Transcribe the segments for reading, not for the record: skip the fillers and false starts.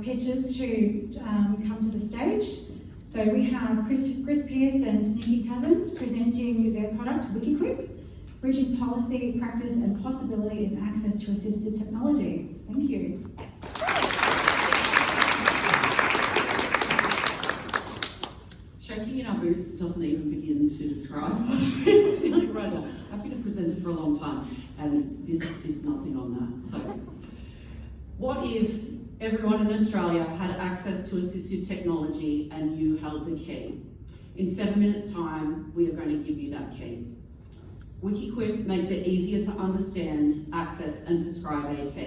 pitches to come to the stage. So we have Chris Pearce and Nikki Cousins presenting their product, wikiQuip, bridging policy, practice and possibility in access to assistive technology. Thank you. Shaking in our boots doesn't even begin to describe what I'm feeling right now. I've been a presenter for a long time, and this is nothing on that. So, what if everyone in Australia had access to assistive technology and you held the key? In 7 minutes' time, we are going to give you that key. wikiQuip makes it easier to understand, access, and prescribe AT.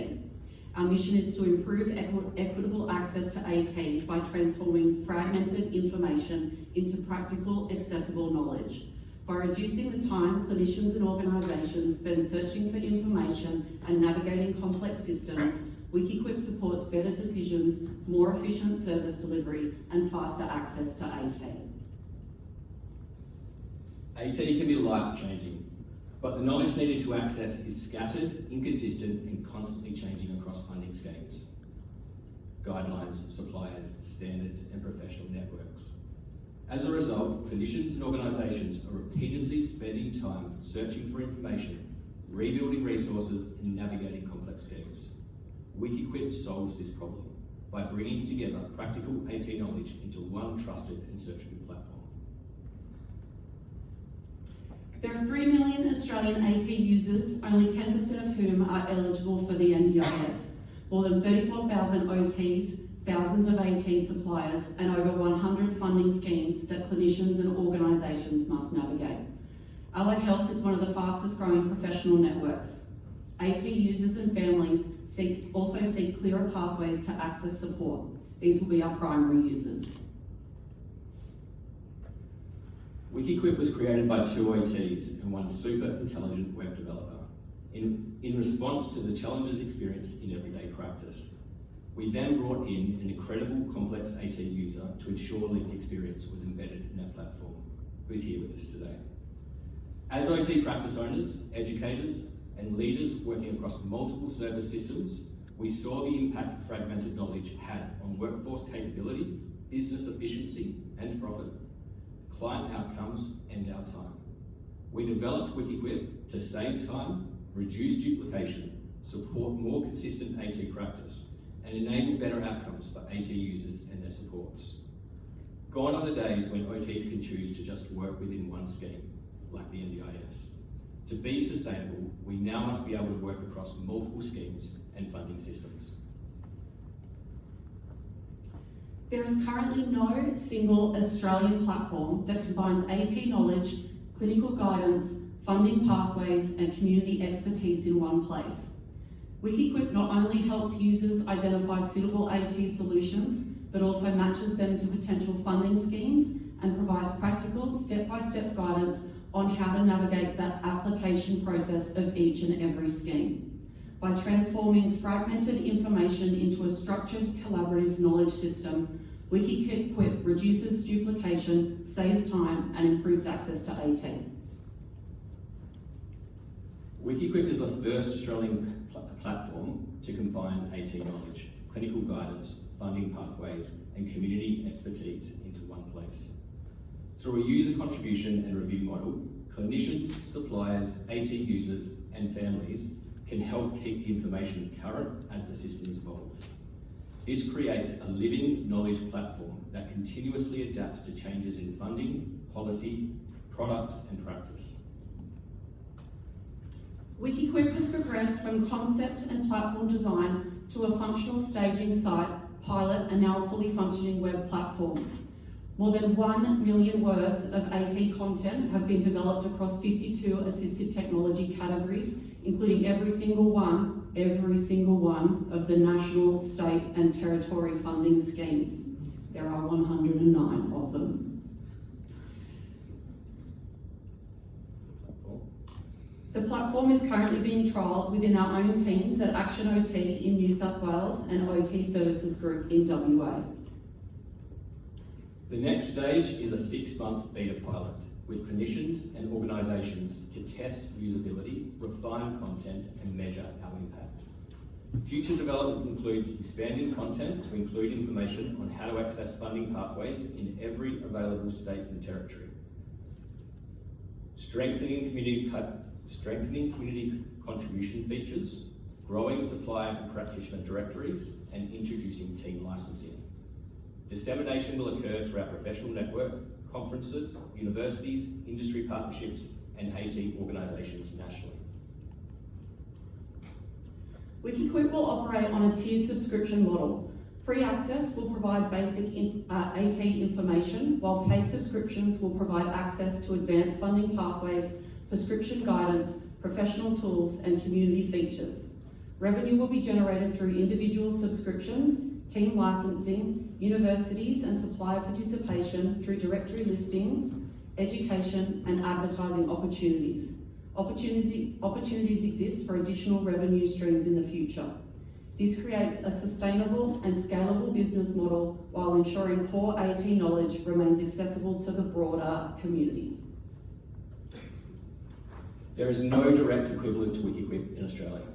Our mission is to improve equitable access to AT by transforming fragmented information into practical, accessible knowledge. By reducing the time clinicians and organisations spend searching for information and navigating complex systems, wikiQuip supports better decisions, more efficient service delivery, and faster access to AT. AT can be life-changing, but the knowledge needed to access is scattered, inconsistent, and constantly changing across funding schemes, guidelines, suppliers, standards, and professional networks. As a result, clinicians and organisations are repeatedly spending time searching for information, rebuilding resources, and navigating complex schemes. wikiQuip solves this problem by bringing together practical AT knowledge into one trusted and searchable platform. There are 3 million Australian AT users, only 10% of whom are eligible for the NDIS. More than 34,000 OTs, thousands of AT suppliers, and over 100 funding schemes that clinicians and organisations must navigate. Allied Health is one of the fastest growing professional networks. AT users and families also seek clearer pathways to access support. These will be our primary users. wikiQuip was created by 2 OTs and one super intelligent web developer in response to the challenges experienced in everyday practice. We then brought in an incredible complex AT user to ensure lived experience was embedded in our platform, who's here with us today. As OT practice owners, educators, and leaders working across multiple service systems, we saw the impact fragmented knowledge had on workforce capability, business efficiency and profit, client outcomes, and our time. We developed wikiQuip to save time, reduce duplication, support more consistent AT practice, and enable better outcomes for AT users and their supports. Gone are the days when OTs can choose to just work within one scheme, like the NDIS. To be sustainable, we now must be able to work across multiple schemes and funding systems. There is currently no single Australian platform that combines AT knowledge, clinical guidance, funding pathways, and community expertise in one place. wikiQuip not only helps users identify suitable AT solutions, but also matches them to potential funding schemes and provides practical, step-by-step guidance on how to navigate that application process of each and every scheme. By transforming fragmented information into a structured, collaborative knowledge system, wikiQuip reduces duplication, saves time, and improves access to AT. wikiQuip is the first Australian platform to combine AT knowledge, clinical guidance, funding pathways, and community expertise into one place. Through a user contribution and review model, clinicians, suppliers, AT users, and families can help keep the information current as the systems evolve. This creates a living knowledge platform that continuously adapts to changes in funding, policy, products, and practice. wikiQuip has progressed from concept and platform design to a functional staging site, pilot, and now a fully functioning web platform. More than 1 million words of AT content have been developed across 52 assistive technology categories, including every single one of the national, state, and territory funding schemes. There are 109 of them. The platform is currently being trialled within our own teams at Action OT in New South Wales and OT Services Group in WA. The next stage is a 6-month beta pilot with clinicians and organisations to test usability, refine content, and measure our impact. Future development includes expanding content to include information on how to access funding pathways in every available state and territory. Strengthening community contribution features, growing supplier and practitioner directories, and introducing team licensing. Dissemination will occur through our professional network, conferences, universities, industry partnerships, and AT organisations nationally. wikiQuip will operate on a tiered subscription model. Free access will provide basic AT information, while paid subscriptions will provide access to advanced funding pathways, prescription guidance, professional tools, and community features. Revenue will be generated through individual subscriptions, team licensing, universities and supplier participation through directory listings, education, and advertising opportunities. Opportunities exist for additional revenue streams in the future. This creates a sustainable and scalable business model while ensuring core AT knowledge remains accessible to the broader community. There is no direct equivalent to wikiQuip in Australia.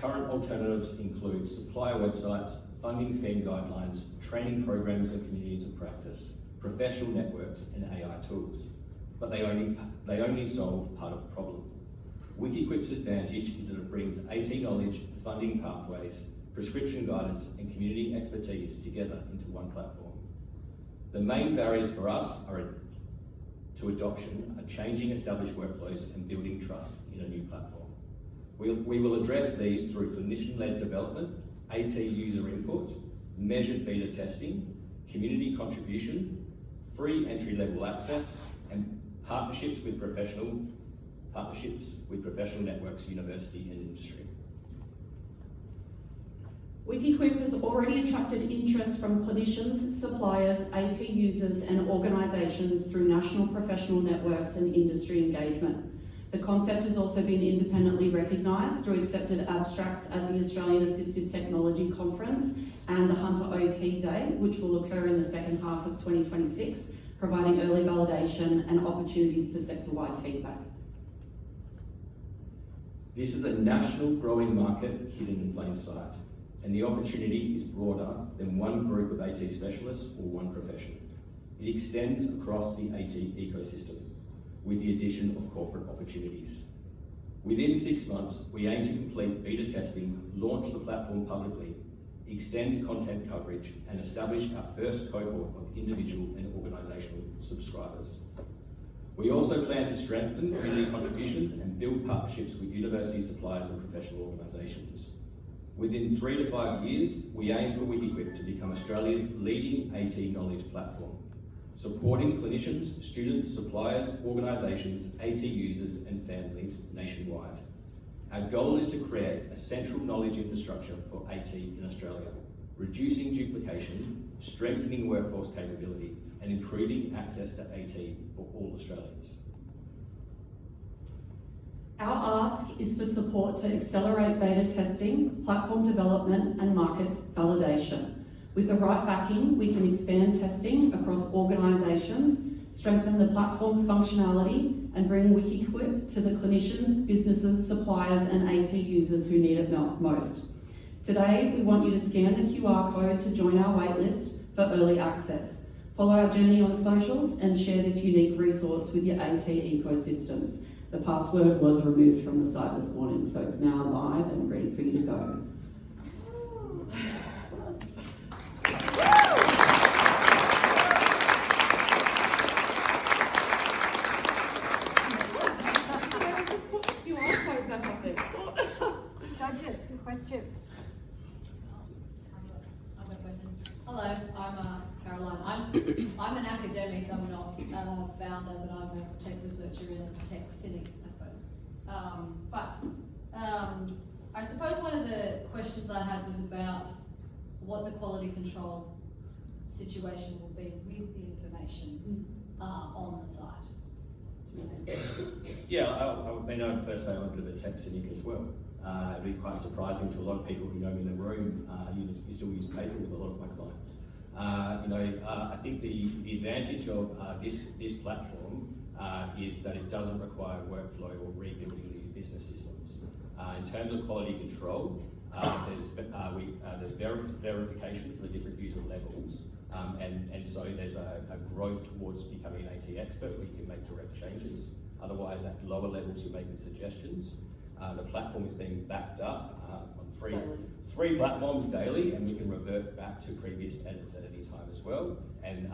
Current alternatives include supplier websites, funding scheme guidelines, training programs and communities of practice, professional networks, and AI tools. But they only solve part of the problem. wikiQuip's advantage is that it brings AT knowledge, funding pathways, prescription guidance, and community expertise together into one platform. The main barriers for us to adoption are changing established workflows and building trust in a new platform. We will address these through clinician-led development, AT user input, measured beta testing, community contribution, free entry-level access, and partnerships with professional networks, university and industry. wikiQuip has already attracted interest from clinicians, suppliers, AT users, and organisations through national professional networks and industry engagement. The concept has also been independently recognised through accepted abstracts at the Australian Assistive Technology Conference and the Hunter OT Day, which will occur in the second half of 2026, providing early validation and opportunities for sector-wide feedback. This is a national growing market hidden in plain sight, and the opportunity is broader than one group of AT specialists or one profession. It extends across the AT ecosystem, with the addition of corporate opportunities. Within 6 months, we aim to complete beta testing, launch the platform publicly, extend content coverage, and establish our first cohort of individual and organisational subscribers. We also plan to strengthen community contributions and build partnerships with university suppliers and professional organisations. Within 3 to 5 years, we aim for wikiQuip to become Australia's leading AT knowledge platform, supporting clinicians, students, suppliers, organisations, AT users and families nationwide. Our goal is to create a central knowledge infrastructure for AT in Australia, reducing duplication, strengthening workforce capability, and improving access to AT for all Australians. Our ask is for support to accelerate beta testing, platform development, and market validation. With the right backing, we can expand testing across organisations, strengthen the platform's functionality, and bring wikiQuip to the clinicians, businesses, suppliers, and AT users who need it most. Today, we want you to scan the QR code to join our waitlist for early access. Follow our journey on socials and share this unique resource with your AT ecosystems. The password was removed from the site this morning, so it's now live and ready for you to go. Judges, questions? Hello, I'm Caroline. I'm an academic. I'm not a founder, but I'm a tech researcher in a tech cynic, I suppose. I suppose one of the questions I had was about what the quality control situation will be with the information on the site. Yeah, I mean, I'd first say I'm a bit of a tech cynic as well. It'd be quite surprising to a lot of people who know me in the room. You still use paper with a lot of my clients. I think the advantage of this platform is that it doesn't require workflow or rebuilding new business systems. In terms of quality control, there's verification for the different user levels, and so there's a growth towards becoming an AT expert where you can make direct changes. Otherwise, at lower levels, you're making suggestions. The platform is being backed up on three platforms daily, and we can revert back to previous edits at any time as well. And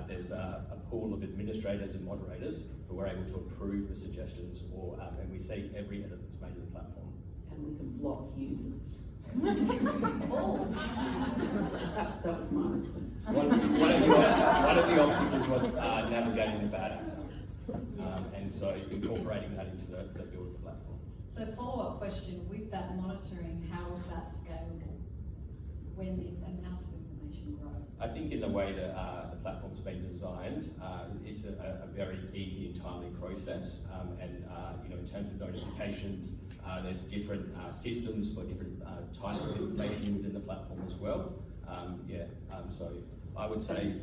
there's a pool of administrators and moderators who are able to approve the suggestions, and we see every edit that's made in the platform. And we can block users. Oh. That was my request. One of the obstacles was navigating the bad actor, and so incorporating that into the build of the platform. So follow-up question, with that monitoring, how is that scalable when the amount of information grows? I think in the way that the platform's been designed, it's a very easy and timely process, and in terms of notifications, there's different systems for different types of information within the platform as well. So I would say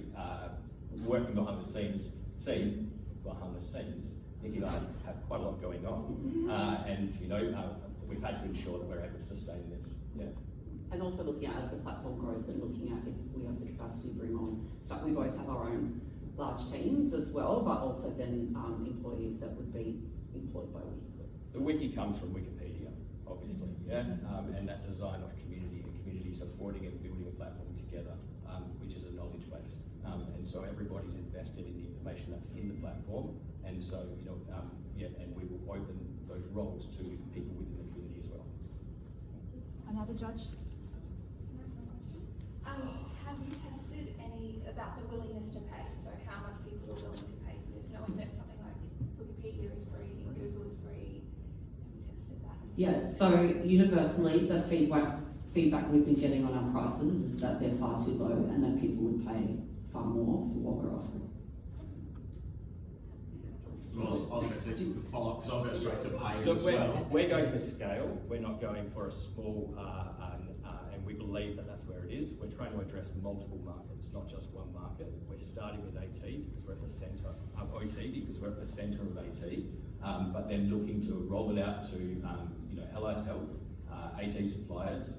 working behind the scenes, Nikki and I have quite a lot going on, and we've had to ensure that we're able to sustain this. Yeah. And also looking at, as the platform grows, and looking at if we have the capacity to bring on stuff. We both have our own large teams as well, but also then employees that would be employed by wikiQuip. The wiki comes from Wikipedia, obviously, and that design of community and community supporting and building a platform together, which is a knowledge base. And so everybody's invested in the information that's in the platform, and so and we will open those roles to people within the community as well. Another judge. Have you tested any about the willingness to pay? So how much people are willing to pay for this, knowing that something like Wikipedia is free and Google is free? Have you tested that? Yeah, so universally the feedback we've been getting on our prices is that they're far too low and that people would pay far more for what we're offering. Well, I was going to follow up because I'll go straight to pay Look, as well. we're going for scale. We're not going for a small, and we believe that that's where it is. We're trying to address multiple markets, not just one market. We're starting with AT because we're at the centre of OT because we're at the centre of AT, but then looking to roll it out to allied health, AT suppliers,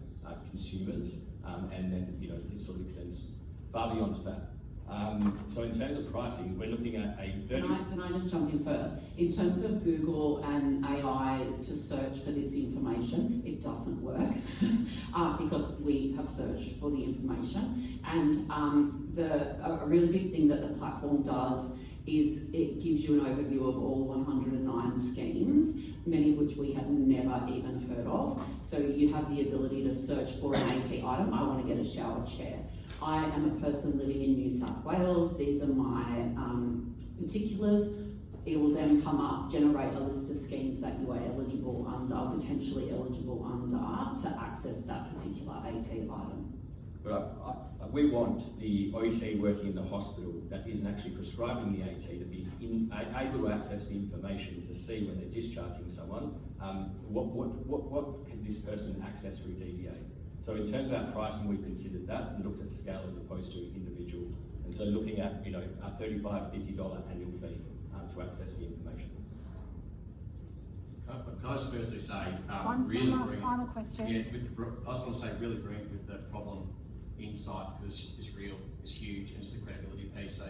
consumers, and then it sort of extends far beyond that. So in terms of pricing, we're looking at a 30... Can I just jump in first? In terms of Google and AI to search for this information, it doesn't work because we have searched for the information. And a really big thing that the platform does is it gives you an overview of all 109 schemes, many of which we have never even heard of. So you have the ability to search for an AT item. I want to get a shower chair. I am a person living in New South Wales. These are my particulars. It will then come up, generate a list of schemes that you are eligible under, potentially eligible under, to access that particular AT item. But we want the OT working in the hospital that isn't actually prescribing the AT to be able to access the information to see when they're discharging someone, what can this person access through DVA? So in terms of our pricing, we've considered that and looked at scale as opposed to individual. And so looking at a $35, $50 annual fee to access the information. Can I just firstly say, One last final question. Yeah, I just want to say, really agreeing with the problem insight because it's real, it's huge, and it's the credibility piece. So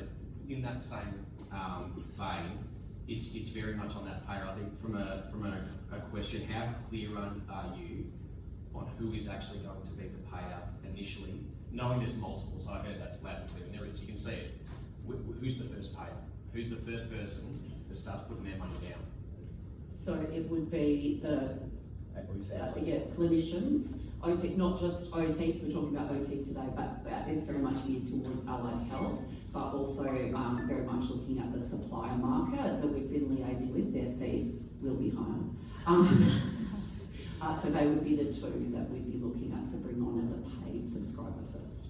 in that same vein, it's very much on that payer. I think from a question, how clear are you on who is actually going to be the payer initially, knowing there's multiple? So I heard that loud and clear, and there is, you can see it. Who's the first payer? Who's the first person that starts putting their money down? So it would be the clinicians, OT, not just OTs, we're talking about OT today, but it's very much geared towards allied health, but also very much looking at the supplier market that we've been liaising with. Their fee will be higher. So they would be the two that we'd be looking at to bring on as a paid subscriber first.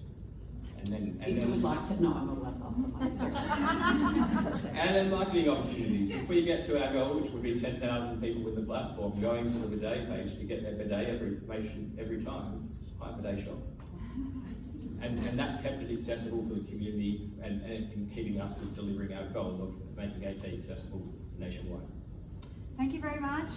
And you would like to, no, I'm not allowed to answer. And then marketing opportunities. If we get to our goal, which would be 10,000 people with the platform going to the bidet page to get their bidet information every time, hi bidet shop. And that's kept it accessible for the community and keeping us with delivering our goal of making AT accessible nationwide. Thank you very much.